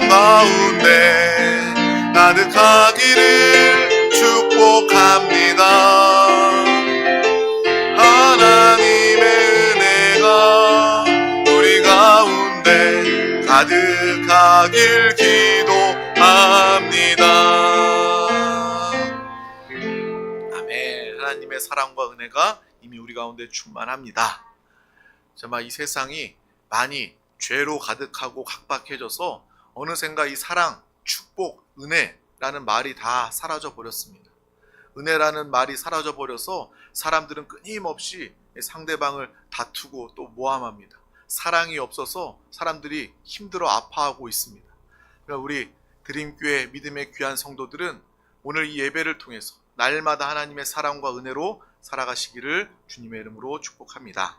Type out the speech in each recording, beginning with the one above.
가운데 가득하기를 축복합니다. 하나님의 은혜가 우리 가운데 가득하길 기도합니다. 아멘. 하나님의 사랑과 은혜가 이미 우리 가운데 충만합니다. 정말 이 세상이 많이 죄로 가득하고 각박해져서 어느샌가 이 사랑, 축복, 은혜라는 말이 다 사라져 버렸습니다. 은혜라는 말이 사라져 버려서 사람들은 끊임없이 상대방을 다투고 또 모함합니다. 사랑이 없어서 사람들이 힘들어 아파하고 있습니다. 우리 드림교회 믿음의 귀한 성도들은 오늘 이 예배를 통해서 날마다 하나님의 사랑과 은혜로 살아가시기를 주님의 이름으로 축복합니다.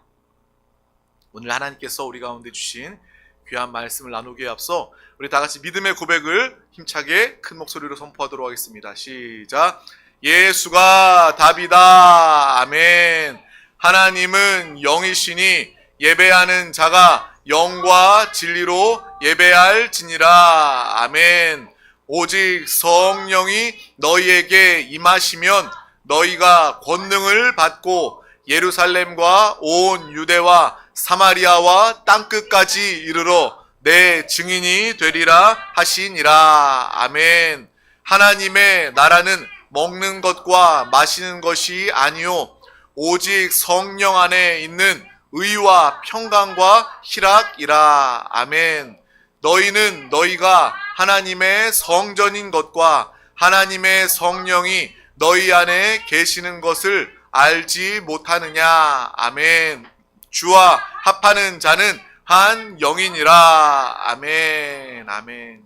오늘 하나님께서 우리 가운데 주신 귀한 말씀을 나누기에 앞서 우리 다 같이 믿음의 고백을 힘차게 큰 목소리로 선포하도록 하겠습니다. 시작. 예수가 답이다. 아멘. 하나님은 영이시니 예배하는 자가 영과 진리로 예배할지니라. 아멘. 오직 성령이 너희에게 임하시면 너희가 권능을 받고 예루살렘과 온 유대와 사마리아와 땅끝까지 이르러 내 증인이 되리라 하시니라. 아멘. 하나님의 나라는 먹는 것과 마시는 것이 아니요 오직 성령 안에 있는 의와 평강과 희락이라. 아멘. 너희는 너희가 하나님의 성전인 것과 하나님의 성령이 너희 안에 계시는 것을 알지 못하느냐. 아멘. 주와 합하는 자는 한 영이니라. 아멘. 아멘.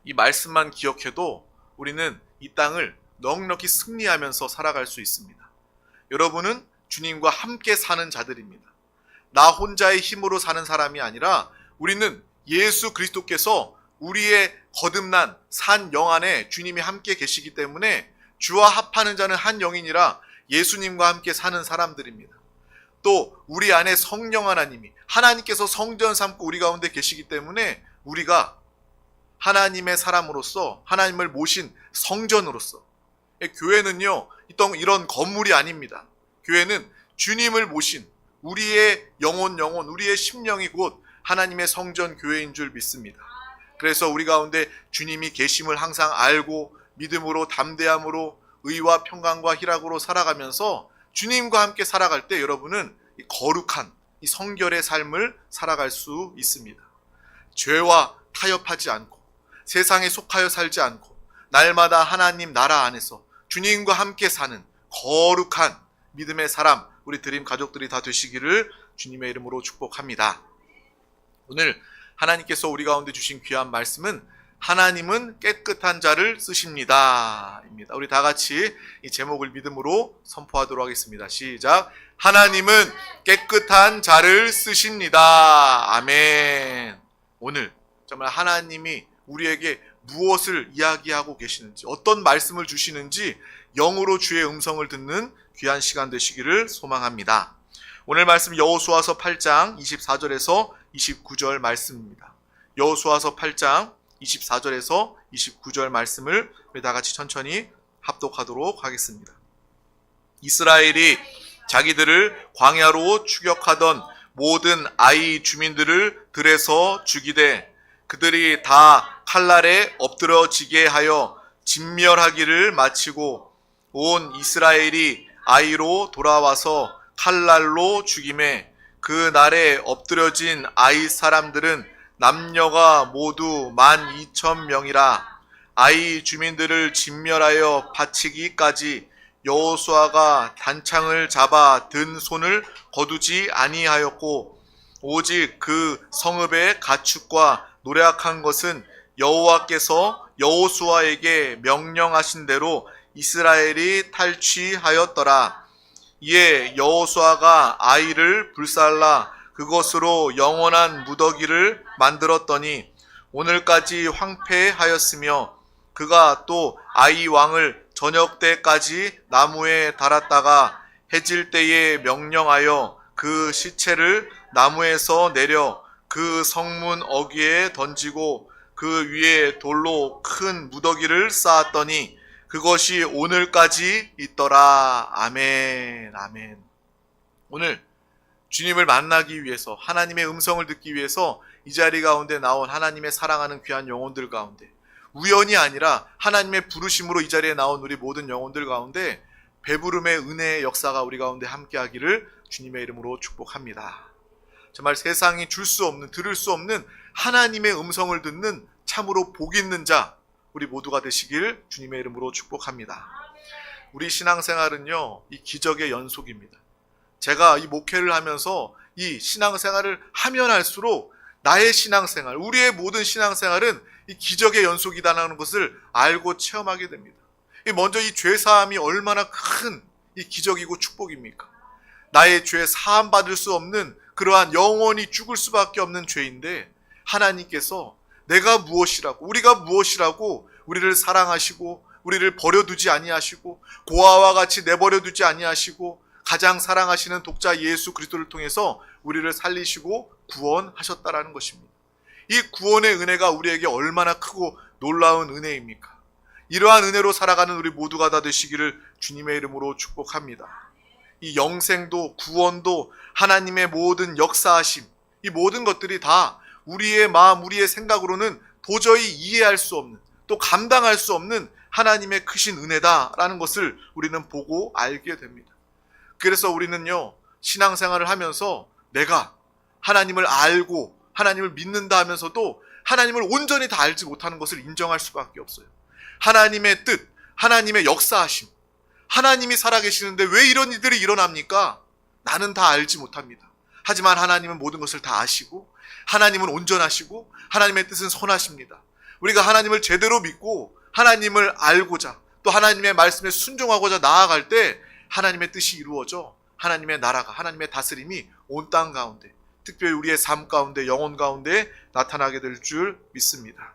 이 말씀만 기억해도 우리는 이 땅을 넉넉히 승리하면서 살아갈 수 있습니다. 여러분은 주님과 함께 사는 자들입니다. 나 혼자의 힘으로 사는 사람이 아니라 우리는 예수 그리스도께서 우리의 거듭난 산 영 안에 주님이 함께 계시기 때문에 주와 합하는 자는 한 영이니라 예수님과 함께 사는 사람들입니다. 또 우리 안에 성령 하나님이 하나님께서 성전 삼고 우리 가운데 계시기 때문에 우리가 하나님의 사람으로서 하나님을 모신 성전으로서 교회는요 이런 건물이 아닙니다. 교회는 주님을 모신 우리의 영혼 우리의 심령이 곧 하나님의 성전 교회인 줄 믿습니다. 그래서 우리 가운데 주님이 계심을 항상 알고 믿음으로 담대함으로 의와 평강과 희락으로 살아가면서 주님과 함께 살아갈 때 여러분은 거룩한 이 성결의 삶을 살아갈 수 있습니다. 죄와 타협하지 않고 세상에 속하여 살지 않고 날마다 하나님 나라 안에서 주님과 함께 사는 거룩한 믿음의 사람 우리 드림 가족들이 다 되시기를 주님의 이름으로 축복합니다. 오늘 하나님께서 우리 가운데 주신 귀한 말씀은 하나님은 깨끗한 자를 쓰십니다 입니다. 우리 다 같이 이 제목을 믿음으로 선포하도록 하겠습니다. 시작. 하나님은 깨끗한 자를 쓰십니다. 아멘. 오늘 정말 하나님이 우리에게 무엇을 이야기하고 계시는지 어떤 말씀을 주시는지 영으로 주의 음성을 듣는 귀한 시간 되시기를 소망합니다. 오늘 말씀 여호수아서 8장 24절에서 29절 말씀입니다. 여호수아서 8장 24절에서 29절 말씀을 우리 다 같이 천천히 합독하도록 하겠습니다. 이스라엘이 자기들을 광야로 추격하던 모든 아이 주민들을 들에서 죽이되 그들이 다 칼날에 엎드러지게 하여 진멸하기를 마치고 온 이스라엘이 아이로 돌아와서 칼날로 죽임에 그 날에 엎드려진 아이 사람들은 남녀가 모두 12,000명이라. 아이 주민들을 진멸하여 바치기까지 여호수아가 단창을 잡아 든 손을 거두지 아니하였고 오직 그 성읍의 가축과 노략한 것은 여호와께서 여호수아에게 명령하신 대로 이스라엘이 탈취하였더라. 이에 여호수아가 아이를 불살라 그것으로 영원한 무더기를 만들었더니 오늘까지 황폐하였으며 그가 또 아이 왕을 저녁 때까지 나무에 달았다가 해질 때에 명령하여 그 시체를 나무에서 내려 그 성문 어귀에 던지고 그 위에 돌로 큰 무더기를 쌓았더니 그것이 오늘까지 있더라. 아멘. 아멘. 오늘 주님을 만나기 위해서, 하나님의 음성을 듣기 위해서 이 자리 가운데 나온 하나님의 사랑하는 귀한 영혼들 가운데, 우연이 아니라 하나님의 부르심으로 이 자리에 나온 우리 모든 영혼들 가운데 배부름의 은혜의 역사가 우리 가운데 함께하기를 주님의 이름으로 축복합니다. 정말 세상이 줄 수 없는, 들을 수 없는 하나님의 음성을 듣는 참으로 복 있는 자 우리 모두가 되시길 주님의 이름으로 축복합니다. 우리 신앙생활은요, 이 기적의 연속입니다. 제가 이 목회를 하면서 이 신앙생활을 하면 할수록 나의 신앙생활, 우리의 모든 신앙생활은 이 기적의 연속이다라는 것을 알고 체험하게 됩니다. 먼저 이 죄사함이 얼마나 큰 이 기적이고 축복입니까? 나의 죄 사함 받을 수 없는 그러한 영원히 죽을 수밖에 없는 죄인데 하나님께서 내가 무엇이라고, 우리가 무엇이라고 우리를 사랑하시고 우리를 버려두지 아니하시고 고아와 같이 내버려두지 아니하시고 가장 사랑하시는 독자 예수 그리스도를 통해서 우리를 살리시고 구원하셨다라는 것입니다. 이 구원의 은혜가 우리에게 얼마나 크고 놀라운 은혜입니까? 이러한 은혜로 살아가는 우리 모두가 다 되시기를 주님의 이름으로 축복합니다. 이 영생도 구원도 하나님의 모든 역사하심, 이 모든 것들이 다 우리의 마음, 우리의 생각으로는 도저히 이해할 수 없는, 또 감당할 수 없는 하나님의 크신 은혜다라는 것을 우리는 보고 알게 됩니다. 그래서 우리는요, 신앙생활을 하면서 내가 하나님을 알고 하나님을 믿는다 하면서도 하나님을 온전히 다 알지 못하는 것을 인정할 수밖에 없어요. 하나님의 뜻, 하나님의 역사하심, 하나님이 살아계시는데 왜 이런 일들이 일어납니까? 나는 다 알지 못합니다. 하지만 하나님은 모든 것을 다 아시고 하나님은 온전하시고 하나님의 뜻은 선하십니다. 우리가 하나님을 제대로 믿고 하나님을 알고자 또 하나님의 말씀에 순종하고자 나아갈 때 하나님의 뜻이 이루어져 하나님의 나라가, 하나님의 다스림이 온 땅 가운데, 특별히 우리의 삶 가운데, 영혼 가운데 나타나게 될 줄 믿습니다.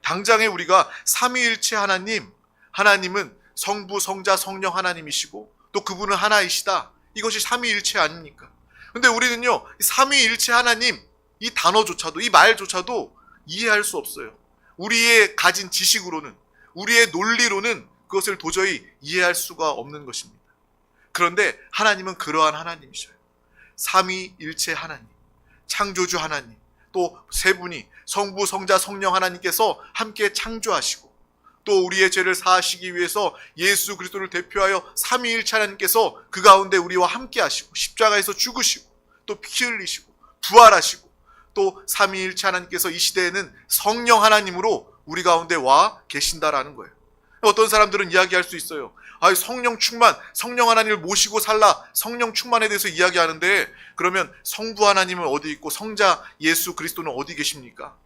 당장에 우리가 삼위일체 하나님은 성부, 성자, 성령 하나님이시고 또 그분은 하나이시다. 이것이 삼위일체 아닙니까? 근데 우리는요, 삼위일체 하나님, 이 단어조차도, 이 말조차도 이해할 수 없어요. 우리의 가진 지식으로는, 우리의 논리로는 그것을 도저히 이해할 수가 없는 것입니다. 그런데 하나님은 그러한 하나님이셔요. 삼위일체 하나님, 창조주 하나님, 또 세 분이 성부, 성자, 성령 하나님께서 함께 창조하시고 또 우리의 죄를 사하시기 위해서 예수 그리스도를 대표하여 삼위일체 하나님께서 그 가운데 우리와 함께 하시고 십자가에서 죽으시고 또 피 흘리시고 부활하시고 또 삼위일체 하나님께서 이 시대에는 성령 하나님으로 우리 가운데 와 계신다라는 거예요. 어떤 사람들은 이야기할 수 있어요. 성령 충만, 성령 하나님을 모시고 살라, 성령 충만에 대해서 이야기하는데 그러면 성부 하나님은 어디 있고 성자 예수 그리스도는 어디 계십니까?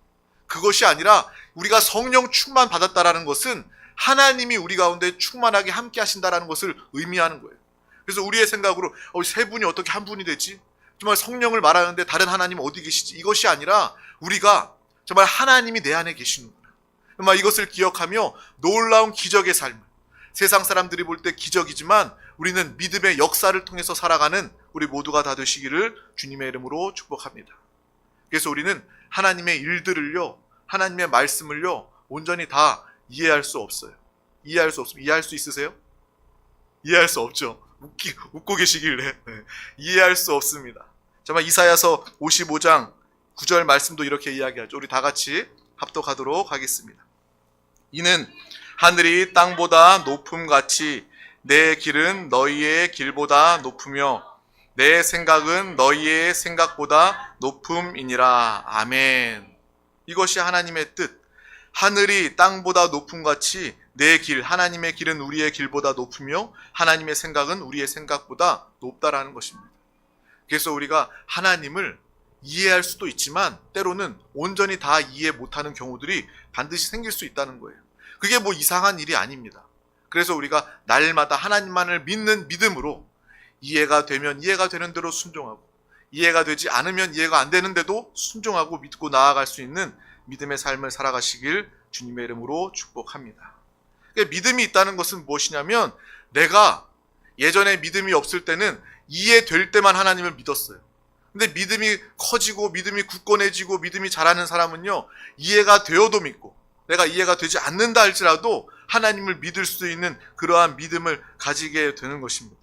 그것이 아니라 우리가 성령 충만 받았다라는 것은 하나님이 우리 가운데 충만하게 함께 하신다라는 것을 의미하는 거예요. 그래서 우리의 생각으로 세 분이 어떻게 한 분이 되지? 정말 성령을 말하는데 다른 하나님은 어디 계시지? 이것이 아니라 우리가 정말 하나님이 내 안에 계시는구나. 정말 이것을 기억하며 놀라운 기적의 삶을, 세상 사람들이 볼 때 기적이지만 우리는 믿음의 역사를 통해서 살아가는 우리 모두가 다 되시기를 주님의 이름으로 축복합니다. 그래서 우리는 하나님의 일들을요, 하나님의 말씀을요, 온전히 다 이해할 수 없어요. 이해할 수 없습니다. 이해할 수 있으세요? 이해할 수 없죠. 웃고 계시길래. 네. 이해할 수 없습니다. 정말 이사야서 55장 9절 말씀도 이렇게 이야기하죠. 우리 다 같이 합독하도록 하겠습니다. 이는 하늘이 땅보다 높음같이 내 길은 너희의 길보다 높으며 내 생각은 너희의 생각보다 높음이니라. 아멘. 이것이 하나님의 뜻. 하늘이 땅보다 높음같이 내 길, 하나님의 길은 우리의 길보다 높으며 하나님의 생각은 우리의 생각보다 높다라는 것입니다. 그래서 우리가 하나님을 이해할 수도 있지만 때로는 온전히 다 이해 못하는 경우들이 반드시 생길 수 있다는 거예요. 그게 뭐 이상한 일이 아닙니다. 그래서 우리가 날마다 하나님만을 믿는 믿음으로 이해가 되면 이해가 되는 대로 순종하고 이해가 되지 않으면 이해가 안 되는데도 순종하고 믿고 나아갈 수 있는 믿음의 삶을 살아가시길 주님의 이름으로 축복합니다. 그러니까 믿음이 있다는 것은 무엇이냐면 내가 예전에 믿음이 없을 때는 이해될 때만 하나님을 믿었어요. 근데 믿음이 커지고 믿음이 굳건해지고 믿음이 자라는 사람은요, 이해가 되어도 믿고 내가 이해가 되지 않는다 할지라도 하나님을 믿을 수 있는 그러한 믿음을 가지게 되는 것입니다.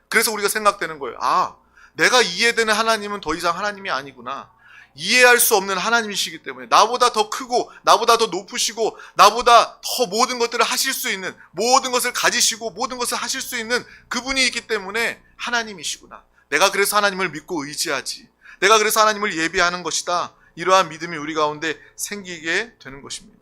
그래서 우리가 생각되는 거예요. 아, 내가 이해되는 하나님은 더 이상 하나님이 아니구나. 이해할 수 없는 하나님이시기 때문에 나보다 더 크고 나보다 더 높으시고 나보다 더 모든 것들을 하실 수 있는, 모든 것을 가지시고 모든 것을 하실 수 있는 그분이 있기 때문에 하나님이시구나. 내가 그래서 하나님을 믿고 의지하지. 내가 그래서 하나님을 예배하는 것이다. 이러한 믿음이 우리 가운데 생기게 되는 것입니다.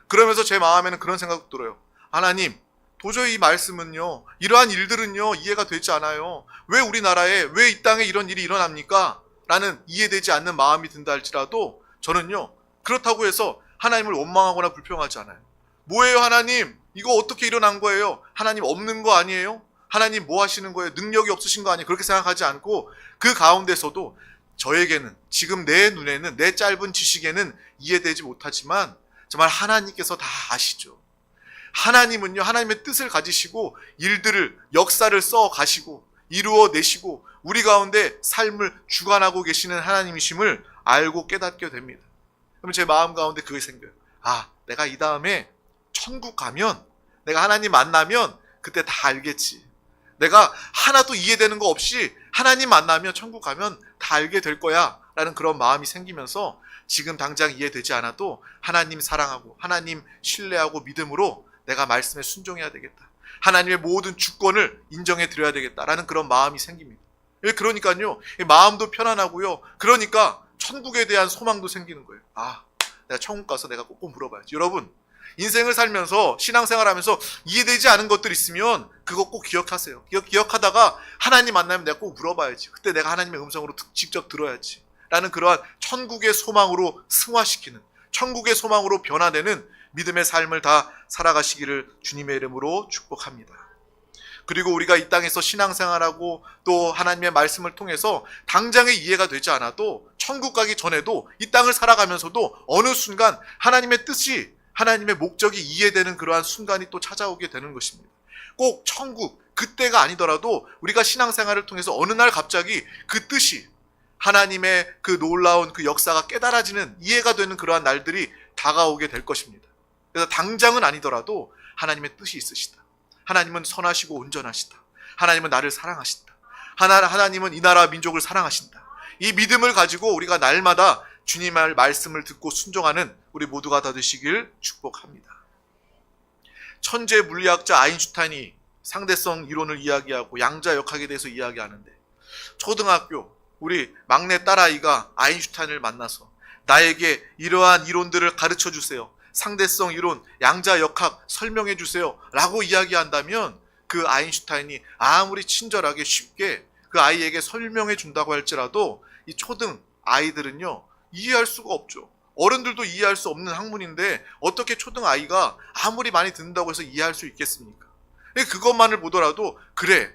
그러면서 제 마음에는 그런 생각도 들어요. 하나님, 도저히 이 말씀은요, 이러한 일들은요 이해가 되지 않아요. 왜 우리나라에, 왜 이 땅에 이런 일이 일어납니까? 라는 이해되지 않는 마음이 든다 할지라도 저는요, 그렇다고 해서 하나님을 원망하거나 불평하지 않아요. 뭐예요 하나님? 이거 어떻게 일어난 거예요? 하나님 없는 거 아니에요? 하나님 뭐 하시는 거예요? 능력이 없으신 거 아니에요? 그렇게 생각하지 않고 그 가운데서도 저에게는, 지금 내 눈에는, 내 짧은 지식에는 이해되지 못하지만 정말 하나님께서 다 아시죠. 하나님은요, 하나님의 뜻을 가지시고 일들을, 역사를 써 가시고 이루어내시고 우리 가운데 삶을 주관하고 계시는 하나님이심을 알고 깨닫게 됩니다. 그러면 제 마음 가운데 그게 생겨요. 아, 내가 이 다음에 천국 가면, 내가 하나님 만나면 그때 다 알겠지. 내가 하나도 이해되는 거 없이 하나님 만나면, 천국 가면 다 알게 될 거야 라는 그런 마음이 생기면서 지금 당장 이해되지 않아도 하나님 사랑하고 하나님 신뢰하고 믿음으로 내가 말씀에 순종해야 되겠다. 하나님의 모든 주권을 인정해 드려야 되겠다라는 그런 마음이 생깁니다. 그러니까요, 마음도 편안하고요. 그러니까 천국에 대한 소망도 생기는 거예요. 아, 내가 천국 가서 내가 꼭 물어봐야지. 여러분, 인생을 살면서 신앙생활하면서 이해되지 않은 것들 있으면 그거 꼭 기억하세요. 기억하다가 하나님 만나면 내가 꼭 물어봐야지. 그때 내가 하나님의 음성으로 직접 들어야지. 라는 그러한 천국의 소망으로 승화시키는, 천국의 소망으로 변화되는 믿음의 삶을 다 살아가시기를 주님의 이름으로 축복합니다. 그리고 우리가 이 땅에서 신앙생활하고 또 하나님의 말씀을 통해서 당장의 이해가 되지 않아도 천국 가기 전에도 이 땅을 살아가면서도 어느 순간 하나님의 뜻이, 하나님의 목적이 이해되는 그러한 순간이 또 찾아오게 되는 것입니다. 꼭 천국, 그때가 아니더라도 우리가 신앙생활을 통해서 어느 날 갑자기 그 뜻이, 하나님의 그 놀라운 그 역사가 깨달아지는, 이해가 되는 그러한 날들이 다가오게 될 것입니다. 그래서 당장은 아니더라도 하나님의 뜻이 있으시다. 하나님은 선하시고 온전하시다. 하나님은 나를 사랑하신다. 하나님은 이 나라 민족을 사랑하신다. 이 믿음을 가지고 우리가 날마다 주님의 말씀을 듣고 순종하는 우리 모두가 다 되시길 축복합니다. 천재 물리학자 아인슈타인이 상대성 이론을 이야기하고 양자역학에 대해서 이야기하는데, 초등학교 우리 막내 딸아이가 아인슈타인을 만나서 나에게 이러한 이론들을 가르쳐 주세요, 상대성 이론, 양자역학 설명해 주세요 라고 이야기한다면 그 아인슈타인이 아무리 친절하게 쉽게 그 아이에게 설명해 준다고 할지라도 이 초등 아이들은요 이해할 수가 없죠. 어른들도 이해할 수 없는 학문인데 어떻게 초등 아이가 아무리 많이 듣는다고 해서 이해할 수 있겠습니까? 그것만을 보더라도 그래,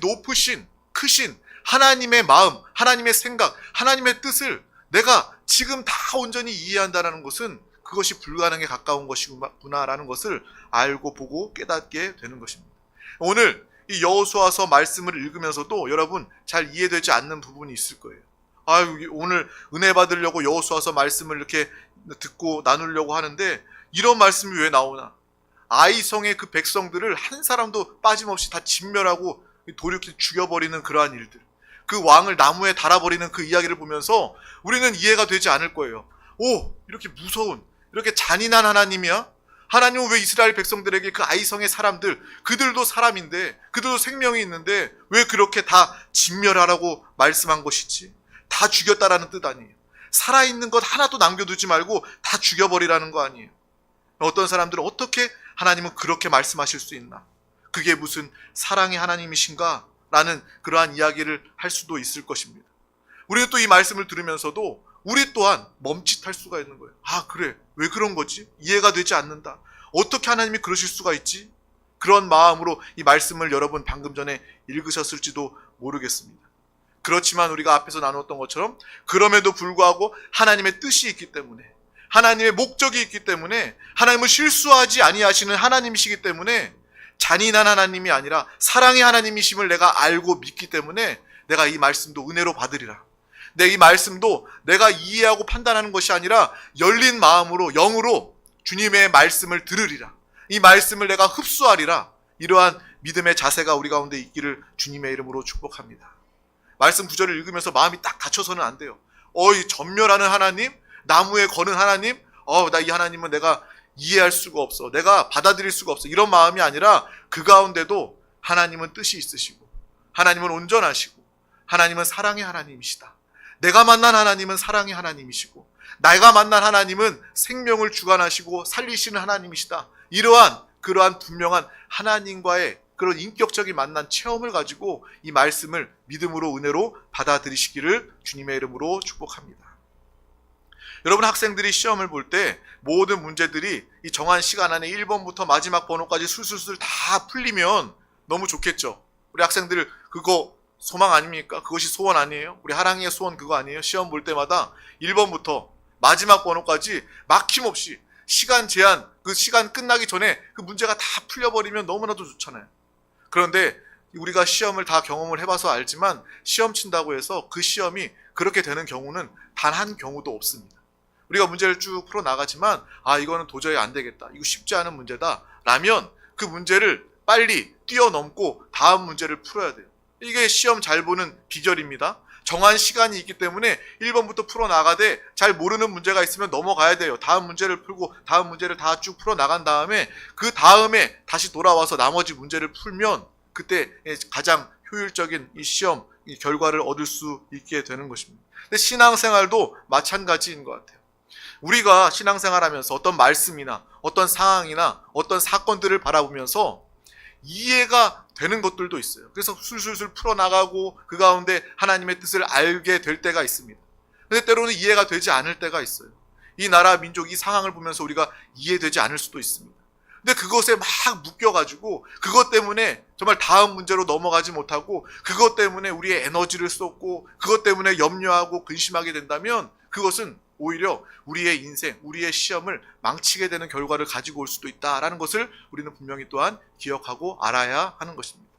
높으신, 크신 하나님의 마음, 하나님의 생각, 하나님의 뜻을 내가 지금 다 온전히 이해한다는 것은 그것이 불가능에 가까운 것이구나라는 것을 알고 보고 깨닫게 되는 것입니다. 오늘 이 여호수아서 말씀을 읽으면서도 여러분 잘 이해되지 않는 부분이 있을 거예요. 오늘 은혜 받으려고 여호수아서 말씀을 이렇게 듣고 나누려고 하는데 이런 말씀이 왜 나오나? 아이성의 그 백성들을 한 사람도 빠짐없이 다 진멸하고 도륙해 죽여버리는 그러한 일들, 그 왕을 나무에 달아버리는 그 이야기를 보면서 우리는 이해가 되지 않을 거예요. 오, 이렇게 무서운, 이렇게 잔인한 하나님이야? 하나님은 왜 이스라엘 백성들에게 그 아이성의 사람들, 그들도 사람인데, 그들도 생명이 있는데 왜 그렇게 다 진멸하라고 말씀한 것이지? 다 죽였다라는 뜻 아니에요. 살아있는 것 하나도 남겨두지 말고 다 죽여버리라는 거 아니에요. 어떤 사람들은 어떻게 하나님은 그렇게 말씀하실 수 있나? 그게 무슨 사랑의 하나님이신가? 라는 그러한 이야기를 할 수도 있을 것입니다. 우리는 또 이 말씀을 들으면서도 우리 또한 멈칫할 수가 있는 거예요. 아, 그래, 왜 그런 거지? 이해가 되지 않는다. 어떻게 하나님이 그러실 수가 있지? 그런 마음으로 이 말씀을 여러분 방금 전에 읽으셨을지도 모르겠습니다. 그렇지만 우리가 앞에서 나눴던 것처럼 그럼에도 불구하고 하나님의 뜻이 있기 때문에, 하나님의 목적이 있기 때문에, 하나님은 실수하지 아니하시는 하나님이시기 때문에 잔인한 하나님이 아니라 사랑의 하나님이심을 내가 알고 믿기 때문에 내가 이 말씀도 은혜로 받으리라. 내 이 말씀도 내가 이해하고 판단하는 것이 아니라 열린 마음으로 영으로 주님의 말씀을 들으리라. 이 말씀을 내가 흡수하리라. 이러한 믿음의 자세가 우리 가운데 있기를 주님의 이름으로 축복합니다. 말씀 구절을 읽으면서 마음이 딱 닫혀서는 안 돼요. 이 전멸하는 하나님, 나무에 거는 하나님, 나 이 하나님은 내가 이해할 수가 없어. 내가 받아들일 수가 없어. 이런 마음이 아니라 그 가운데도 하나님은 뜻이 있으시고 하나님은 온전하시고 하나님은 사랑의 하나님이시다. 내가 만난 하나님은 사랑의 하나님이시고 내가 만난 하나님은 생명을 주관하시고 살리시는 하나님이시다. 그러한 분명한 하나님과의 그런 인격적인 만난 체험을 가지고 이 말씀을 믿음으로 은혜로 받아들이시기를 주님의 이름으로 축복합니다. 여러분, 학생들이 시험을 볼 때 모든 문제들이 이 정한 시간 안에 1번부터 마지막 번호까지 술술술 다 풀리면 너무 좋겠죠. 우리 학생들 그거 소망 아닙니까? 그것이 소원 아니에요? 우리 하랑이의 소원 그거 아니에요? 시험 볼 때마다 1번부터 마지막 번호까지 막힘없이 시간 제한, 그 시간 끝나기 전에 그 문제가 다 풀려버리면 너무나도 좋잖아요. 그런데 우리가 시험을 다 경험을 해봐서 알지만 시험 친다고 해서 그 시험이 그렇게 되는 경우는 단 한 경우도 없습니다. 우리가 문제를 쭉 풀어나가지만 이거는 도저히 안 되겠다. 이거 쉽지 않은 문제다. 라면 그 문제를 빨리 뛰어넘고 다음 문제를 풀어야 돼요. 이게 시험 잘 보는 비결입니다. 정한 시간이 있기 때문에 1번부터 풀어나가되 잘 모르는 문제가 있으면 넘어가야 돼요. 다음 문제를 풀고 다음 문제를 다 쭉 풀어나간 다음에 그 다음에 다시 돌아와서 나머지 문제를 풀면 그때 가장 효율적인 이 시험 이 결과를 얻을 수 있게 되는 것입니다. 근데 신앙생활도 마찬가지인 것 같아요. 우리가 신앙생활하면서 어떤 말씀이나 어떤 상황이나 어떤 사건들을 바라보면서 이해가 되는 것들도 있어요. 그래서 술술술 풀어나가고 그 가운데 하나님의 뜻을 알게 될 때가 있습니다. 근데 때로는 이해가 되지 않을 때가 있어요. 이 나라 민족 이 상황을 보면서 우리가 이해되지 않을 수도 있습니다. 근데 그것에 막 묶여가지고 그것 때문에 정말 다음 문제로 넘어가지 못하고 그것 때문에 우리의 에너지를 쏟고 그것 때문에 염려하고 근심하게 된다면 그것은 오히려 우리의 인생, 우리의 시험을 망치게 되는 결과를 가지고 올 수도 있다라는 것을 우리는 분명히 또한 기억하고 알아야 하는 것입니다.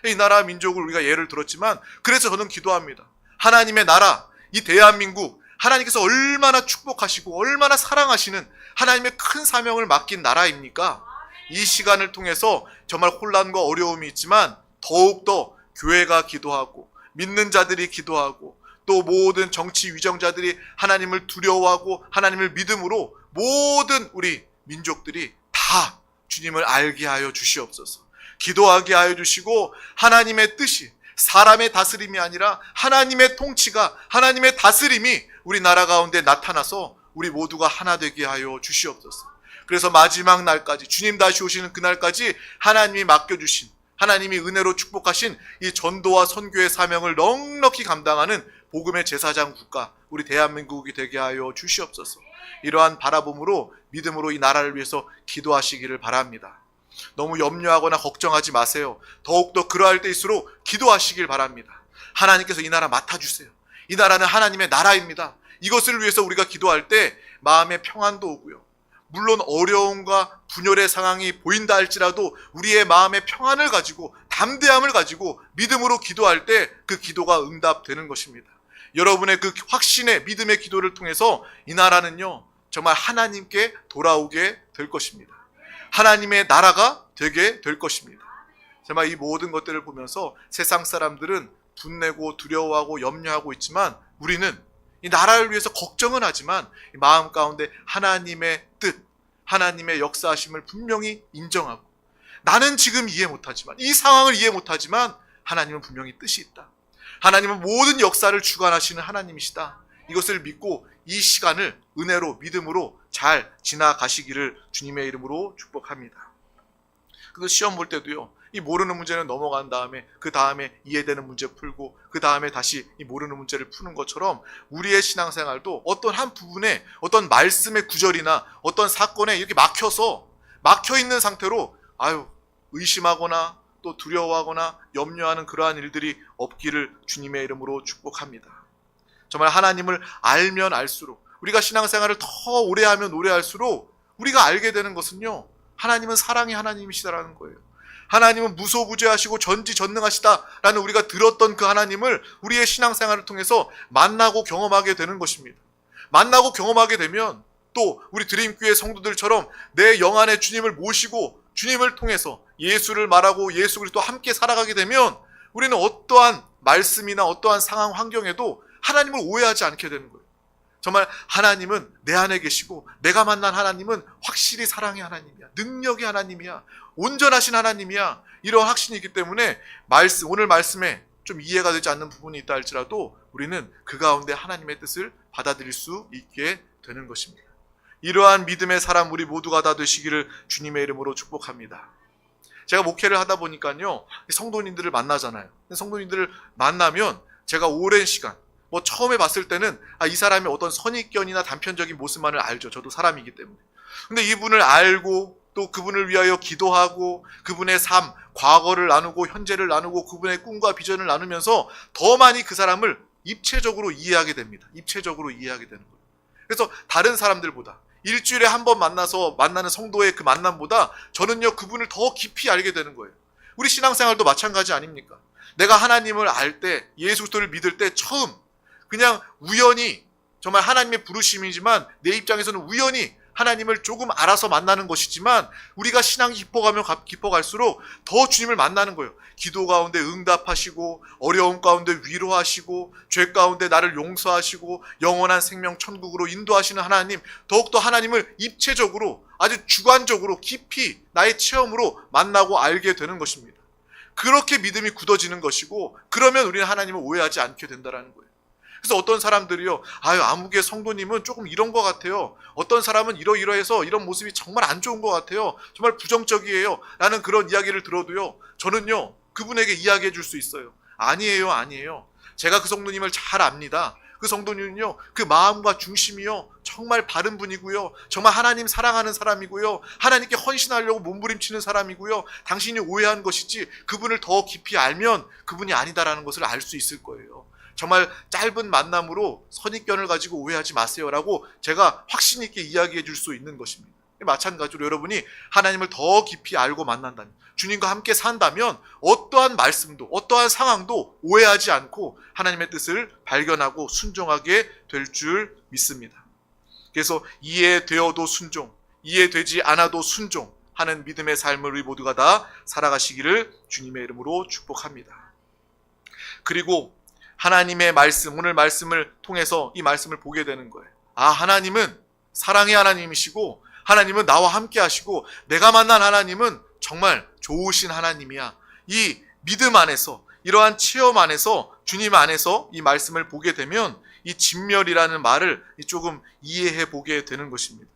이 나라 민족을 우리가 예를 들었지만 그래서 저는 기도합니다. 하나님의 나라, 이 대한민국 하나님께서 얼마나 축복하시고 얼마나 사랑하시는 하나님의 큰 사명을 맡긴 나라입니까? 이 시간을 통해서 정말 혼란과 어려움이 있지만 더욱더 교회가 기도하고 믿는 자들이 기도하고 또 모든 정치 위정자들이 하나님을 두려워하고 하나님을 믿음으로 모든 우리 민족들이 다 주님을 알게 하여 주시옵소서. 기도하게 하여 주시고 하나님의 뜻이 사람의 다스림이 아니라 하나님의 통치가 하나님의 다스림이 우리나라 가운데 나타나서 우리 모두가 하나 되게 하여 주시옵소서. 그래서 마지막 날까지 주님 다시 오시는 그날까지 하나님이 맡겨주신 하나님이 은혜로 축복하신 이 전도와 선교의 사명을 넉넉히 감당하는 복음의 제사장 국가 우리 대한민국이 되게 하여 주시옵소서. 이러한 바라봄으로 믿음으로 이 나라를 위해서 기도하시기를 바랍니다. 너무 염려하거나 걱정하지 마세요. 더욱더 그러할 때일수록 기도하시길 바랍니다. 하나님께서 이 나라 맡아주세요. 이 나라는 하나님의 나라입니다. 이것을 위해서 우리가 기도할 때 마음의 평안도 오고요. 물론 어려움과 분열의 상황이 보인다 할지라도 우리의 마음의 평안을 가지고 담대함을 가지고 믿음으로 기도할 때 그 기도가 응답되는 것입니다. 여러분의 그 확신의 믿음의 기도를 통해서 이 나라는요 정말 하나님께 돌아오게 될 것입니다. 하나님의 나라가 되게 될 것입니다. 정말 이 모든 것들을 보면서 세상 사람들은 분내고 두려워하고 염려하고 있지만 우리는 이 나라를 위해서 걱정은 하지만 마음 가운데 하나님의 뜻, 하나님의 역사하심을 분명히 인정하고 나는 지금 이해 못하지만 이 상황을 이해 못하지만 하나님은 분명히 뜻이 있다. 하나님은 모든 역사를 주관하시는 하나님이시다. 이것을 믿고 이 시간을 은혜로 믿음으로 잘 지나가시기를 주님의 이름으로 축복합니다. 그래서 시험 볼 때도요. 이 모르는 문제는 넘어간 다음에 그 다음에 이해되는 문제 풀고 그 다음에 다시 이 모르는 문제를 푸는 것처럼 우리의 신앙생활도 어떤 한 부분에 어떤 말씀의 구절이나 어떤 사건에 이렇게 막혀있는 상태로 의심하거나 또 두려워하거나 염려하는 그러한 일들이 없기를 주님의 이름으로 축복합니다. 정말 하나님을 알면 알수록 우리가 신앙생활을 더 오래 하면 오래 할수록 우리가 알게 되는 것은요. 하나님은 사랑의 하나님이시다라는 거예요. 하나님은 무소부재하시고 전지전능하시다라는 우리가 들었던 그 하나님을 우리의 신앙생활을 통해서 만나고 경험하게 되는 것입니다. 만나고 경험하게 되면 또 우리 드림교회 성도들처럼 내 영 안에 주님을 모시고 주님을 통해서 예수를 말하고 예수 그리스도와 함께 살아가게 되면 우리는 어떠한 말씀이나 어떠한 상황 환경에도 하나님을 오해하지 않게 되는 거예요. 정말 하나님은 내 안에 계시고 내가 만난 하나님은 확실히 사랑의 하나님이야. 능력의 하나님이야. 온전하신 하나님이야. 이런 확신이 있기 때문에 오늘 말씀에 좀 이해가 되지 않는 부분이 있다 할지라도 우리는 그 가운데 하나님의 뜻을 받아들일 수 있게 되는 것입니다. 이러한 믿음의 사람 우리 모두가 다 되시기를 주님의 이름으로 축복합니다. 제가 목회를 하다 보니까요, 성도님들을 만나잖아요. 성도님들을 만나면 제가 오랜 시간, 처음에 봤을 때는 이 사람이 어떤 선입견이나 단편적인 모습만을 알죠. 저도 사람이기 때문에. 근데 이분을 알고 또 그분을 위하여 기도하고 그분의 삶, 과거를 나누고 현재를 나누고 그분의 꿈과 비전을 나누면서 더 많이 그 사람을 입체적으로 이해하게 됩니다. 입체적으로 이해하게 되는 거예요. 그래서 다른 사람들보다 일주일에 한 번 만나서 만나는 성도의 그 만남보다 저는요 그분을 더 깊이 알게 되는 거예요. 우리 신앙생활도 마찬가지 아닙니까? 내가 하나님을 알 때, 예수 그리스도를 믿을 때 처음 그냥 우연히, 정말 하나님의 부르심이지만 내 입장에서는 우연히 하나님을 조금 알아서 만나는 것이지만 우리가 신앙이 깊어갈수록 더 주님을 만나는 거예요. 기도 가운데 응답하시고 어려움 가운데 위로하시고 죄 가운데 나를 용서하시고 영원한 생명 천국으로 인도하시는 하나님, 더욱더 하나님을 입체적으로 아주 주관적으로 깊이 나의 체험으로 만나고 알게 되는 것입니다. 그렇게 믿음이 굳어지는 것이고 그러면 우리는 하나님을 오해하지 않게 된다는 거예요. 그래서 어떤 사람들이요, 아무개 성도님은 조금 이런 것 같아요. 어떤 사람은 이러이러해서 이런 모습이 정말 안 좋은 것 같아요. 정말 부정적이에요. 라는 그런 이야기를 들어도요, 저는요, 그분에게 이야기해 줄 수 있어요. 아니에요. 제가 그 성도님을 잘 압니다. 그 성도님은요, 그 마음과 중심이요, 정말 바른 분이고요. 정말 하나님 사랑하는 사람이고요. 하나님께 헌신하려고 몸부림치는 사람이고요. 당신이 오해한 것이지 그분을 더 깊이 알면 그분이 아니다라는 것을 알 수 있을 거예요. 정말 짧은 만남으로 선입견을 가지고 오해하지 마세요라고 제가 확신 있게 이야기해 줄 수 있는 것입니다. 마찬가지로 여러분이 하나님을 더 깊이 알고 만난다면, 주님과 함께 산다면 어떠한 말씀도 어떠한 상황도 오해하지 않고 하나님의 뜻을 발견하고 순종하게 될 줄 믿습니다. 그래서 이해되어도 순종, 이해되지 않아도 순종하는 믿음의 삶을 우리 모두가 다 살아가시기를 주님의 이름으로 축복합니다. 그리고 하나님의 말씀, 오늘 말씀을 통해서 이 말씀을 보게 되는 거예요. 하나님은 사랑의 하나님이시고 하나님은 나와 함께 하시고 내가 만난 하나님은 정말 좋으신 하나님이야. 이 믿음 안에서, 이러한 체험 안에서, 주님 안에서 이 말씀을 보게 되면 이 진멸이라는 말을 조금 이해해 보게 되는 것입니다.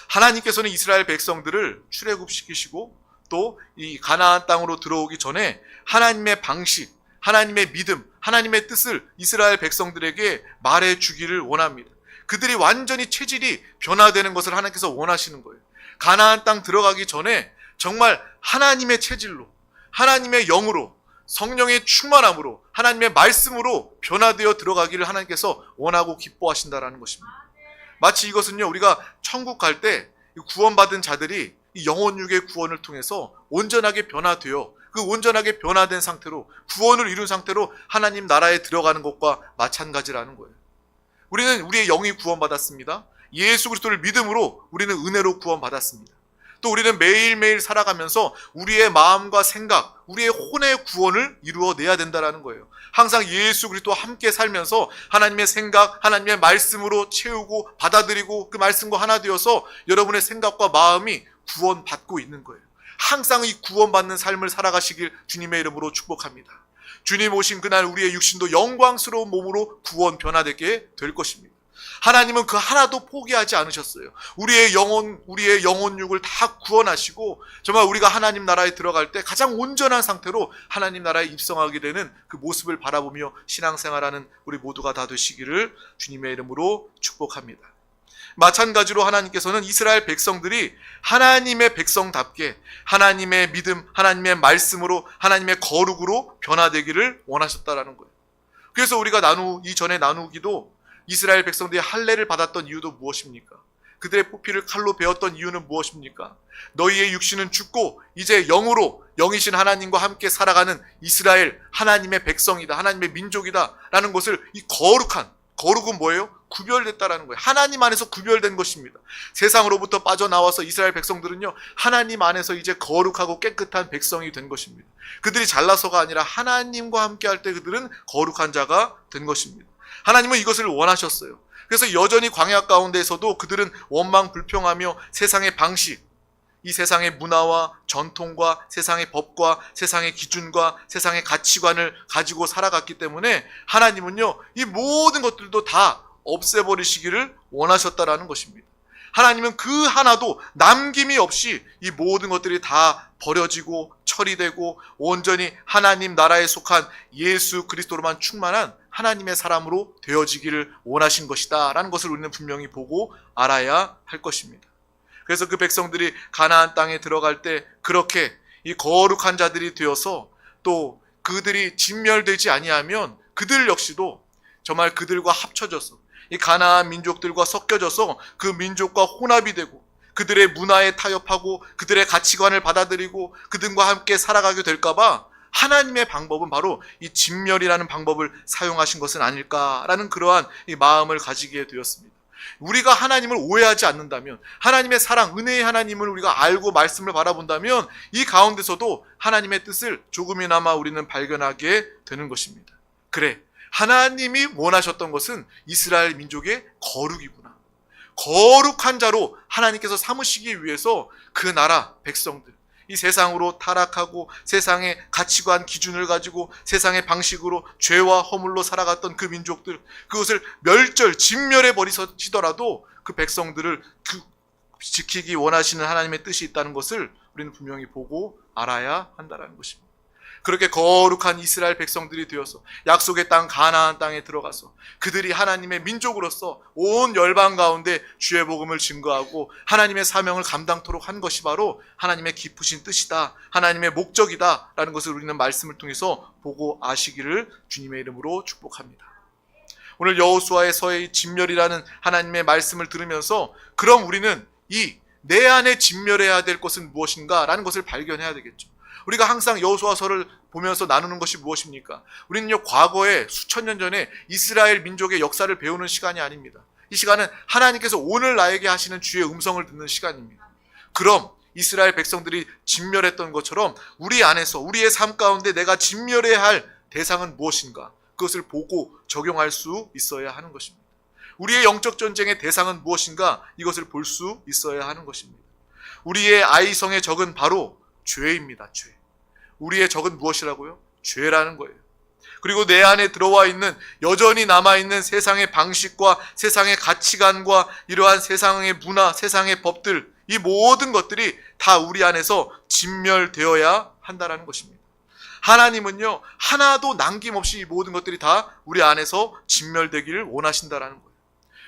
하나님께서는 이스라엘 백성들을 출애굽시키시고 또 이 가나안 땅으로 들어오기 전에 하나님의 방식, 하나님의 믿음, 하나님의 뜻을 이스라엘 백성들에게 말해 주기를 원합니다. 그들이 완전히 체질이 변화되는 것을 하나님께서 원하시는 거예요. 가나안 땅 들어가기 전에 정말 하나님의 체질로, 하나님의 영으로, 성령의 충만함으로, 하나님의 말씀으로 변화되어 들어가기를 하나님께서 원하고 기뻐하신다라는 것입니다. 마치 이것은요, 우리가 천국 갈 때 구원받은 자들이 이 영혼육의 구원을 통해서 온전하게 변화되어 그 온전하게 변화된 상태로, 구원을 이룬 상태로 하나님 나라에 들어가는 것과 마찬가지라는 거예요. 우리는 우리의 영이 구원받았습니다. 예수 그리스도를 믿음으로 우리는 은혜로 구원받았습니다. 또 우리는 매일매일 살아가면서 우리의 마음과 생각, 우리의 혼의 구원을 이루어내야 된다는 거예요. 항상 예수 그리스도와 함께 살면서 하나님의 생각, 하나님의 말씀으로 채우고 받아들이고 그 말씀과 하나 되어서 여러분의 생각과 마음이 구원받고 있는 거예요. 항상 이 구원받는 삶을 살아가시길 주님의 이름으로 축복합니다. 주님 오신 그날 우리의 육신도 영광스러운 몸으로 구원 변화되게 될 것입니다. 하나님은 그 하나도 포기하지 않으셨어요. 우리의 영혼육을 다 구원하시고 정말 우리가 하나님 나라에 들어갈 때 가장 온전한 상태로 하나님 나라에 입성하게 되는 그 모습을 바라보며 신앙생활하는 우리 모두가 다 되시기를 주님의 이름으로 축복합니다. 마찬가지로 하나님께서는 이스라엘 백성들이 하나님의 백성답게 하나님의 믿음, 하나님의 말씀으로, 하나님의 거룩으로 변화되기를 원하셨다라는 거예요. 그래서 우리가 이전에 나누기도 이스라엘 백성들이 할례를 받았던 이유도 무엇입니까? 그들의 포피를 칼로 베었던 이유는 무엇입니까? 너희의 육신은 죽고 이제 영으로 영이신 하나님과 함께 살아가는 이스라엘 하나님의 백성이다, 하나님의 민족이다 라는 것을, 이 거룩은 뭐예요? 구별됐다라는 거예요. 하나님 안에서 구별된 것입니다. 세상으로부터 빠져나와서 이스라엘 백성들은요, 하나님 안에서 이제 거룩하고 깨끗한 백성이 된 것입니다. 그들이 잘나서가 아니라 하나님과 함께 할 때 그들은 거룩한 자가 된 것입니다. 하나님은 이것을 원하셨어요. 그래서 여전히 광야 가운데에서도 그들은 원망 불평하며 세상의 방식, 이 세상의 문화와 전통과 세상의 법과 세상의 기준과 세상의 가치관을 가지고 살아갔기 때문에 하나님은요, 이 모든 것들도 다 없애버리시기를 원하셨다라는 것입니다. 하나님은 그 하나도 남김이 없이 이 모든 것들이 다 버려지고 처리되고 온전히 하나님 나라에 속한 예수 그리스도로만 충만한 하나님의 사람으로 되어지기를 원하신 것이다 라는 것을 우리는 분명히 보고 알아야 할 것입니다. 그래서 그 백성들이 가나안 땅에 들어갈 때 그렇게 이 거룩한 자들이 되어서 또 그들이 진멸되지 아니하면 그들 역시도 정말 그들과 합쳐져서 이 가나안 민족들과 섞여져서 그 민족과 혼합이 되고 그들의 문화에 타협하고 그들의 가치관을 받아들이고 그들과 함께 살아가게 될까봐 하나님의 방법은 바로 이 진멸이라는 방법을 사용하신 것은 아닐까라는 그러한 이 마음을 가지게 되었습니다. 우리가 하나님을 오해하지 않는다면, 하나님의 사랑, 은혜의 하나님을 우리가 알고 말씀을 바라본다면 이 가운데서도 하나님의 뜻을 조금이나마 우리는 발견하게 되는 것입니다. 그래, 하나님이 원하셨던 것은 이스라엘 민족의 거룩이구나. 거룩한 자로 하나님께서 삼으시기 위해서 그 나라 백성들, 이 세상으로 타락하고 세상의 가치관 기준을 가지고 세상의 방식으로 죄와 허물로 살아갔던 그 민족들, 그것을 진멸해 버리시더라도 그 백성들을 지키기 원하시는 하나님의 뜻이 있다는 것을 우리는 분명히 보고 알아야 한다는 것입니다. 그렇게 거룩한 이스라엘 백성들이 되어서 약속의 땅 가나안 땅에 들어가서 그들이 하나님의 민족으로서 온 열방 가운데 주의 복음을 증거하고 하나님의 사명을 감당토록 한 것이 바로 하나님의 깊으신 뜻이다, 하나님의 목적이다 라는 것을 우리는 말씀을 통해서 보고 아시기를 주님의 이름으로 축복합니다. 오늘 여호수아에서의 진멸이라는 하나님의 말씀을 들으면서 그럼 우리는 이 내 안에 진멸해야 될 것은 무엇인가 라는 것을 발견해야 되겠죠. 우리가 항상 여호수아서를 보면서 나누는 것이 무엇입니까? 우리는요, 과거에 수천 년 전에 이스라엘 민족의 역사를 배우는 시간이 아닙니다. 이 시간은 하나님께서 오늘 나에게 하시는 주의 음성을 듣는 시간입니다. 그럼 이스라엘 백성들이 진멸했던 것처럼 우리 안에서 우리의 삶 가운데 내가 진멸해야 할 대상은 무엇인가? 그것을 보고 적용할 수 있어야 하는 것입니다. 우리의 영적 전쟁의 대상은 무엇인가? 이것을 볼 수 있어야 하는 것입니다. 우리의 아이성의 적은 바로 죄입니다. 죄. 우리의 적은 무엇이라고요? 죄라는 거예요. 그리고 내 안에 들어와 있는, 여전히 남아있는 세상의 방식과 세상의 가치관과 이러한 세상의 문화, 세상의 법들, 이 모든 것들이 다 우리 안에서 진멸되어야 한다는 것입니다. 하나님은요, 하나도 남김없이 이 모든 것들이 다 우리 안에서 진멸되기를 원하신다는 거예요.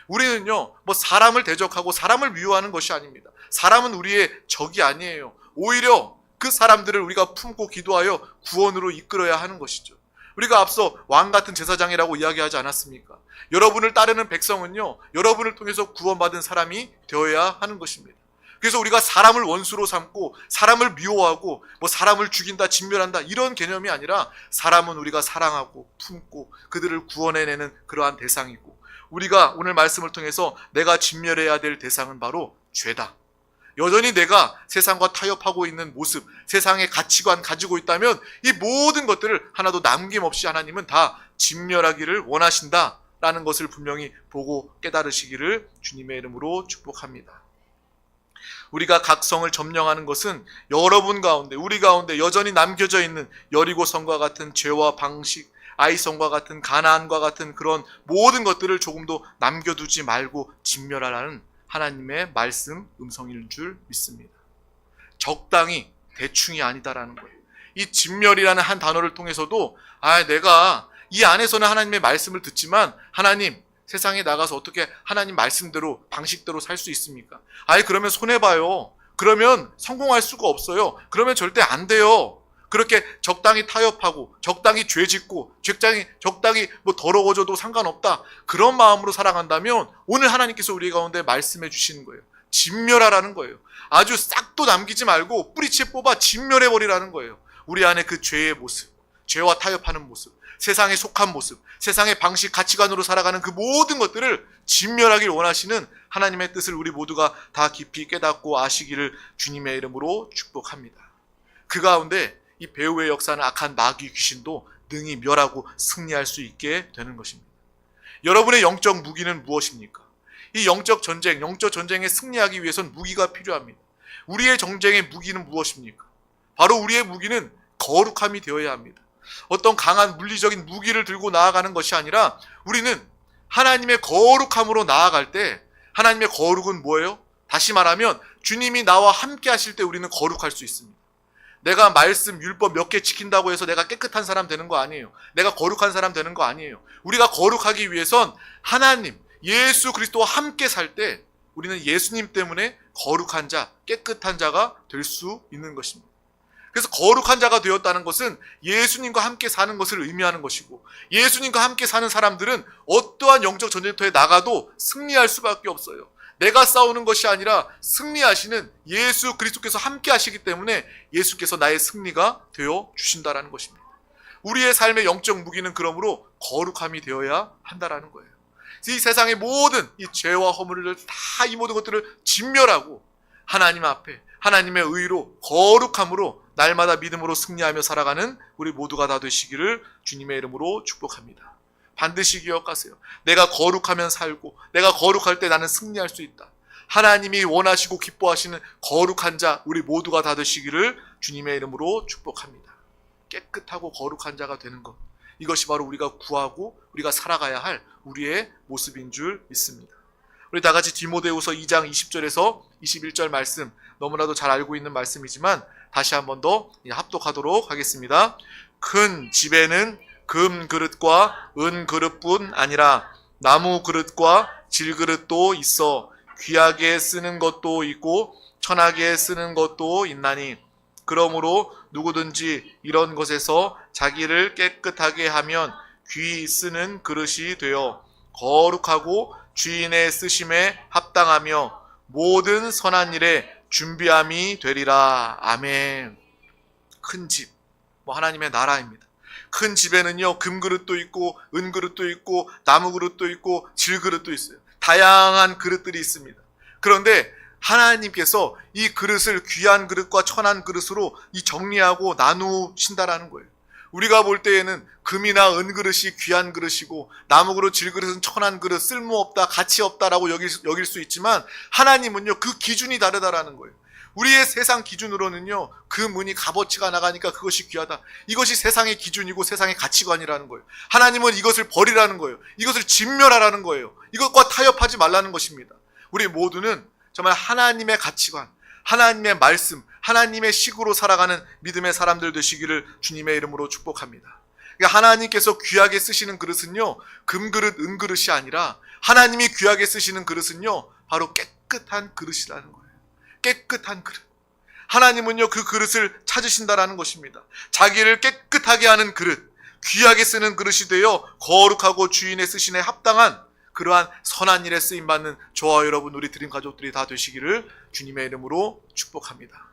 우리는요, 사람을 대적하고 사람을 미워하는 것이 아닙니다. 사람은 우리의 적이 아니에요. 오히려 그 사람들을 우리가 품고 기도하여 구원으로 이끌어야 하는 것이죠. 우리가 앞서 왕 같은 제사장이라고 이야기하지 않았습니까? 여러분을 따르는 백성은요, 여러분을 통해서 구원받은 사람이 되어야 하는 것입니다. 그래서 우리가 사람을 원수로 삼고 사람을 미워하고 사람을 죽인다, 진멸한다 이런 개념이 아니라 사람은 우리가 사랑하고 품고 그들을 구원해내는 그러한 대상이고, 우리가 오늘 말씀을 통해서 내가 진멸해야 될 대상은 바로 죄다. 여전히 내가 세상과 타협하고 있는 모습, 세상의 가치관 가지고 있다면 이 모든 것들을 하나도 남김없이 하나님은 다 진멸하기를 원하신다라는 것을 분명히 보고 깨달으시기를 주님의 이름으로 축복합니다. 우리가 각성을 점령하는 것은 여러분 가운데, 우리 가운데 여전히 남겨져 있는 여리고성과 같은 죄와 방식, 아이성과 같은 가나안과 같은 그런 모든 것들을 조금도 남겨두지 말고 진멸하라는 하나님의 말씀 음성일 줄 믿습니다. 적당히, 대충이 아니다라는 거예요. 이 진멸이라는 한 단어를 통해서도 내가 이 안에서는 하나님의 말씀을 듣지만 하나님, 세상에 나가서 어떻게 하나님 말씀대로 방식대로 살 수 있습니까? 그러면 손해봐요. 그러면 성공할 수가 없어요. 그러면 절대 안 돼요. 그렇게 적당히 타협하고 적당히 죄짓고 적당히 뭐 더러워져도 상관없다, 그런 마음으로 살아간다면 오늘 하나님께서 우리 가운데 말씀해 주시는 거예요. 진멸하라는 거예요. 아주 싹도 남기지 말고 뿌리채 뽑아 진멸해버리라는 거예요. 우리 안에 그 죄의 모습, 죄와 타협하는 모습, 세상에 속한 모습, 세상의 방식, 가치관으로 살아가는 그 모든 것들을 진멸하길 원하시는 하나님의 뜻을 우리 모두가 다 깊이 깨닫고 아시기를 주님의 이름으로 축복합니다. 그 가운데 이 배후의 역사는 악한 마귀 귀신도 능히 멸하고 승리할 수 있게 되는 것입니다. 여러분의 영적 무기는 무엇입니까? 이 영적 전쟁에 승리하기 위해선 무기가 필요합니다. 우리의 전쟁의 무기는 무엇입니까? 바로 우리의 무기는 거룩함이 되어야 합니다. 어떤 강한 물리적인 무기를 들고 나아가는 것이 아니라 우리는 하나님의 거룩함으로 나아갈 때, 하나님의 거룩은 뭐예요? 다시 말하면 주님이 나와 함께 하실 때 우리는 거룩할 수 있습니다. 내가 말씀, 율법 몇 개 지킨다고 해서 내가 깨끗한 사람 되는 거 아니에요. 내가 거룩한 사람 되는 거 아니에요. 우리가 거룩하기 위해선 하나님, 예수 그리스도와 함께 살 때 우리는 예수님 때문에 거룩한 자, 깨끗한 자가 될 수 있는 것입니다. 그래서 거룩한 자가 되었다는 것은 예수님과 함께 사는 것을 의미하는 것이고, 예수님과 함께 사는 사람들은 어떠한 영적 전쟁터에 나가도 승리할 수밖에 없어요. 내가 싸우는 것이 아니라 승리하시는 예수 그리스도께서 함께 하시기 때문에 예수께서 나의 승리가 되어 주신다라는 것입니다. 우리의 삶의 영적 무기는 그러므로 거룩함이 되어야 한다라는 거예요. 이 세상의 모든 이 죄와 허물을 다, 이 모든 것들을 진멸하고 하나님 앞에 하나님의 의로 거룩함으로 날마다 믿음으로 승리하며 살아가는 우리 모두가 다 되시기를 주님의 이름으로 축복합니다. 반드시 기억하세요. 내가 거룩하면 살고 내가 거룩할 때 나는 승리할 수 있다. 하나님이 원하시고 기뻐하시는 거룩한 자 우리 모두가 다 되시기를 주님의 이름으로 축복합니다. 깨끗하고 거룩한 자가 되는 것, 이것이 바로 우리가 구하고 우리가 살아가야 할 우리의 모습인 줄 믿습니다. 우리 다 같이 디모데후서 2장 20절에서 21절 말씀, 너무나도 잘 알고 있는 말씀이지만 다시 한 번 더 합독하도록 하겠습니다. 큰 집에는 금 그릇과 은 그릇뿐 아니라 나무 그릇과 질 그릇도 있어 귀하게 쓰는 것도 있고 천하게 쓰는 것도 있나니, 그러므로 누구든지 이런 것에서 자기를 깨끗하게 하면 귀 쓰는 그릇이 되어 거룩하고 주인의 쓰심에 합당하며 모든 선한 일에 준비함이 되리라. 아멘. 큰 집, 하나님의 나라입니다. 큰 집에는요, 금그릇도 있고 은그릇도 있고 나무 그릇도 있고 질 그릇도 있어요. 다양한 그릇들이 있습니다. 그런데 하나님께서 이 그릇을 귀한 그릇과 천한 그릇으로 정리하고 나누신다라는 거예요. 우리가 볼 때에는 금이나 은 그릇이 귀한 그릇이고 나무 그릇, 질 그릇은 천한 그릇, 쓸모없다, 가치 없다라고 여길 수 있지만 하나님은요, 그 기준이 다르다라는 거예요. 우리의 세상 기준으로는요, 그 문이 값어치가 나가니까 그것이 귀하다. 이것이 세상의 기준이고 세상의 가치관이라는 거예요. 하나님은 이것을 버리라는 거예요. 이것을 진멸하라는 거예요. 이것과 타협하지 말라는 것입니다. 우리 모두는 정말 하나님의 가치관, 하나님의 말씀, 하나님의 식으로 살아가는 믿음의 사람들 되시기를 주님의 이름으로 축복합니다. 하나님께서 귀하게 쓰시는 그릇은요, 금그릇, 은그릇이 아니라 하나님이 귀하게 쓰시는 그릇은요, 바로 깨끗한 그릇이라는 거예요. 깨끗한 그릇. 하나님은요, 그 그릇을 찾으신다라는 것입니다. 자기를 깨끗하게 하는 그릇, 귀하게 쓰는 그릇이 되어 거룩하고 주인의 쓰심에 합당한 그러한 선한 일에 쓰임받는 저와 여러분, 우리 드림 가족들이 다 되시기를 주님의 이름으로 축복합니다.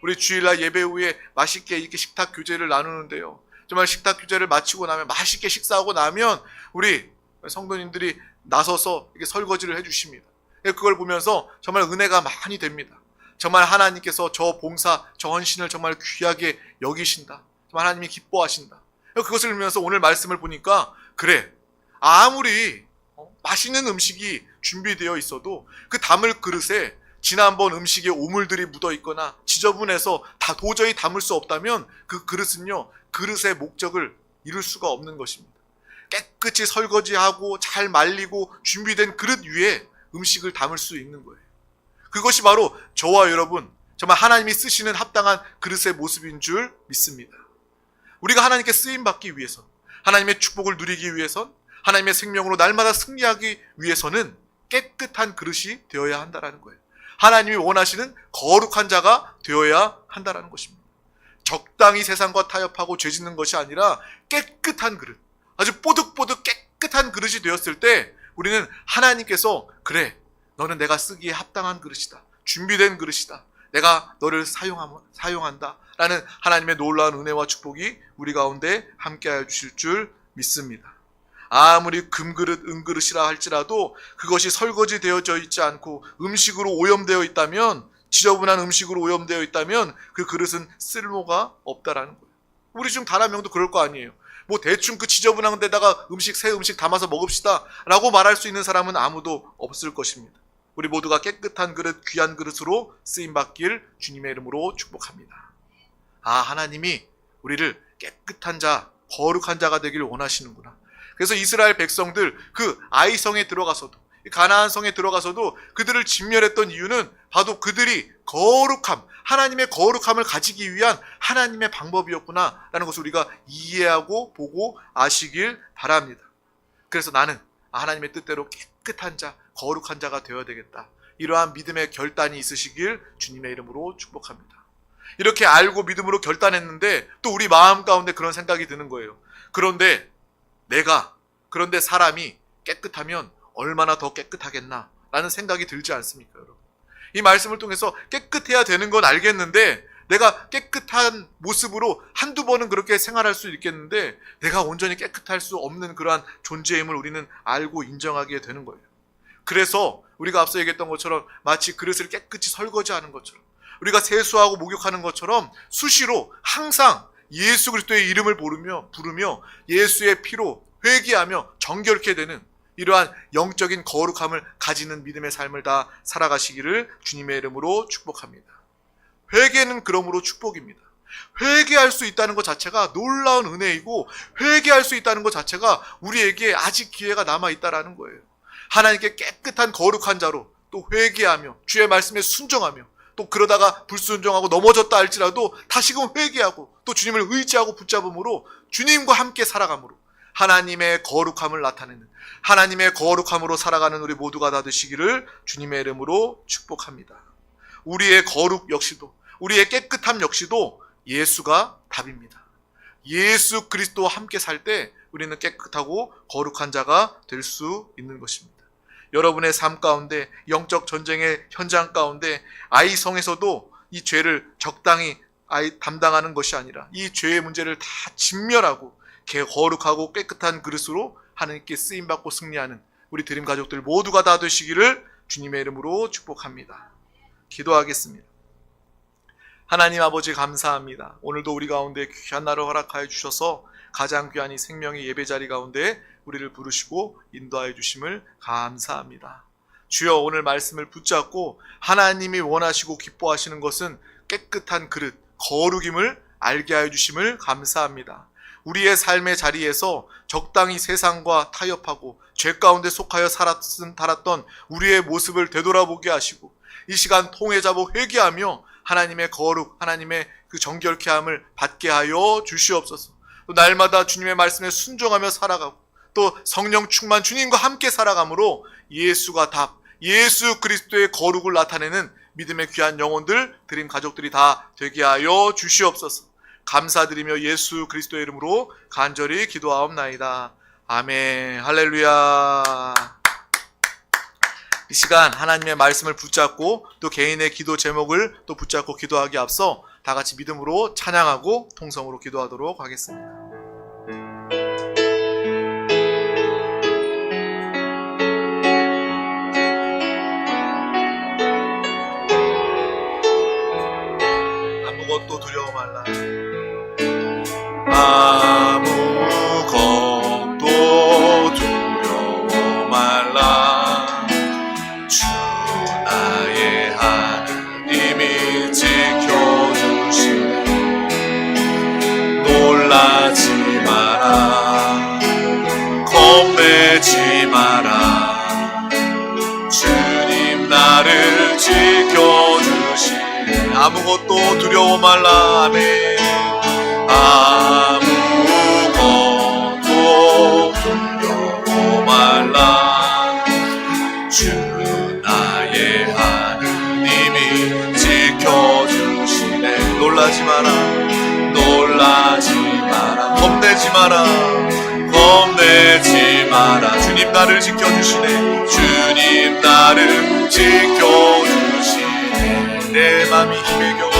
우리 주일날 예배 후에 맛있게 이렇게 식탁 교제를 나누는데요, 정말 식탁 교제를 마치고 나면, 맛있게 식사하고 나면 우리 성도님들이 나서서 이렇게 설거지를 해주십니다. 그걸 보면서 정말 은혜가 많이 됩니다. 정말 하나님께서 저 봉사, 저 헌신을 정말 귀하게 여기신다. 정말 하나님이 기뻐하신다. 그것을 보면서 오늘 말씀을 보니까, 그래, 아무리 맛있는 음식이 준비되어 있어도 그 담을 그릇에 지난번 음식에 오물들이 묻어 있거나 지저분해서 다 도저히 담을 수 없다면 그 그릇은요, 그릇의 목적을 이룰 수가 없는 것입니다. 깨끗이 설거지하고 잘 말리고 준비된 그릇 위에 음식을 담을 수 있는 거예요. 그것이 바로 저와 여러분, 정말 하나님이 쓰시는 합당한 그릇의 모습인 줄 믿습니다. 우리가 하나님께 쓰임받기 위해서, 하나님의 축복을 누리기 위해선, 하나님의 생명으로 날마다 승리하기 위해서는 깨끗한 그릇이 되어야 한다는 거예요. 하나님이 원하시는 거룩한 자가 되어야 한다는 것입니다. 적당히 세상과 타협하고 죄 짓는 것이 아니라 깨끗한 그릇, 아주 뽀득뽀득 깨끗한 그릇이 되었을 때 우리는 하나님께서 그래, 너는 내가 쓰기에 합당한 그릇이다, 준비된 그릇이다, 내가 너를 사용한다 라는 하나님의 놀라운 은혜와 축복이 우리 가운데 함께하여 주실 줄 믿습니다. 아무리 금그릇 은그릇이라 할지라도 그것이 설거지 되어져 있지 않고 음식으로 오염되어 있다면, 지저분한 음식으로 오염되어 있다면 그 그릇은 쓸모가 없다라는 거예요. 우리 중 단 한 명도 그럴 거 아니에요. 뭐 대충 그 지저분한 데다가 새 음식 담아서 먹읍시다 라고 말할 수 있는 사람은 아무도 없을 것입니다. 우리 모두가 깨끗한 그릇, 귀한 그릇으로 쓰임받길 주님의 이름으로 축복합니다. 하나님이 우리를 깨끗한 자, 거룩한 자가 되기를 원하시는구나. 그래서 이스라엘 백성들 그 아이성에 들어가서도, 가나안 성에 들어가서도 그들을 진멸했던 이유는 바로 그들이 하나님의 거룩함을 가지기 위한 하나님의 방법이었구나 라는 것을 우리가 이해하고 보고 아시길 바랍니다. 그래서 나는 하나님의 뜻대로 깨끗한 자, 거룩한 자가 되어야 되겠다, 이러한 믿음의 결단이 있으시길 주님의 이름으로 축복합니다. 이렇게 알고 믿음으로 결단했는데 또 우리 마음 가운데 그런 생각이 드는 거예요. 그런데 사람이 깨끗하면 얼마나 더 깨끗하겠나 라는 생각이 들지 않습니까, 여러분? 이 말씀을 통해서 깨끗해야 되는 건 알겠는데, 내가 깨끗한 모습으로 한두 번은 그렇게 생활할 수 있겠는데 내가 온전히 깨끗할 수 없는 그러한 존재임을 우리는 알고 인정하게 되는 거예요. 그래서 우리가 앞서 얘기했던 것처럼 마치 그릇을 깨끗이 설거지하는 것처럼, 우리가 세수하고 목욕하는 것처럼 수시로 항상 예수 그리스도의 이름을 부르며 예수의 피로 회개하며 정결케 되는 이러한 영적인 거룩함을 가지는 믿음의 삶을 다 살아가시기를 주님의 이름으로 축복합니다. 회개는 그러므로 축복입니다. 회개할 수 있다는 것 자체가 놀라운 은혜이고, 회개할 수 있다는 것 자체가 우리에게 아직 기회가 남아있다라는 거예요. 하나님께 깨끗한 거룩한 자로 또 회개하며 주의 말씀에 순종하며, 또 그러다가 불순종하고 넘어졌다 할지라도 다시금 회개하고 또 주님을 의지하고 붙잡음으로 주님과 함께 살아감으로 하나님의 거룩함을 나타내는, 하나님의 거룩함으로 살아가는 우리 모두가 다 되시기를 주님의 이름으로 축복합니다. 우리의 거룩 역시도, 우리의 깨끗함 역시도 예수가 답입니다. 예수 그리스도와 함께 살 때 우리는 깨끗하고 거룩한 자가 될 수 있는 것입니다. 여러분의 삶 가운데, 영적 전쟁의 현장 가운데 아이성에서도 이 죄를 적당히 담당하는 것이 아니라 이 죄의 문제를 다 진멸하고 거룩하고 깨끗한 그릇으로 하나님께 쓰임받고 승리하는 우리 드림 가족들 모두가 다 되시기를 주님의 이름으로 축복합니다. 기도하겠습니다. 하나님 아버지 감사합니다. 오늘도 우리 가운데 귀한 날을 허락하여 주셔서 가장 귀한 이 생명의 예배자리 가운데 우리를 부르시고 인도하여 주심을 감사합니다. 주여, 오늘 말씀을 붙잡고 하나님이 원하시고 기뻐하시는 것은 깨끗한 그릇, 거룩임을 알게 하여 주심을 감사합니다. 우리의 삶의 자리에서 적당히 세상과 타협하고 죄 가운데 속하여 살았던 우리의 모습을 되돌아보게 하시고 이 시간 통해 잡아 회개하며 하나님의 거룩, 하나님의 그 정결케 함을 받게 하여 주시옵소서. 또 날마다 주님의 말씀에 순종하며 살아가고 또 성령 충만 주님과 함께 살아감으로 예수가 답, 예수 그리스도의 거룩을 나타내는 믿음의 귀한 영혼들, 드림 가족들이 다 되게 하여 주시옵소서. 감사드리며 예수 그리스도의 이름으로 간절히 기도하옵나이다. 아멘. 할렐루야. 이 시간 하나님의 말씀을 붙잡고 또 개인의 기도 제목을 또 붙잡고 기도하기 앞서 다 같이 믿음으로 찬양하고 통성으로 기도하도록 하겠습니다. 아무것도 두려워 말라. 아무것도 두려워 말라. 주 나의 하나님이 지켜주시네. 놀라지 마라. 겁내지 마라. 주님 나를 지켜주시네. 아무것도 두려워 말라. 아멘. 아무것도 두려워 말라. 주 나의 하느님이 지켜주시네. 놀라지 마라. 마라 겁내지 마라. 주님 나를 지켜주시네. 주님 나를 지켜주시네. 내 맘이 힘에 겨워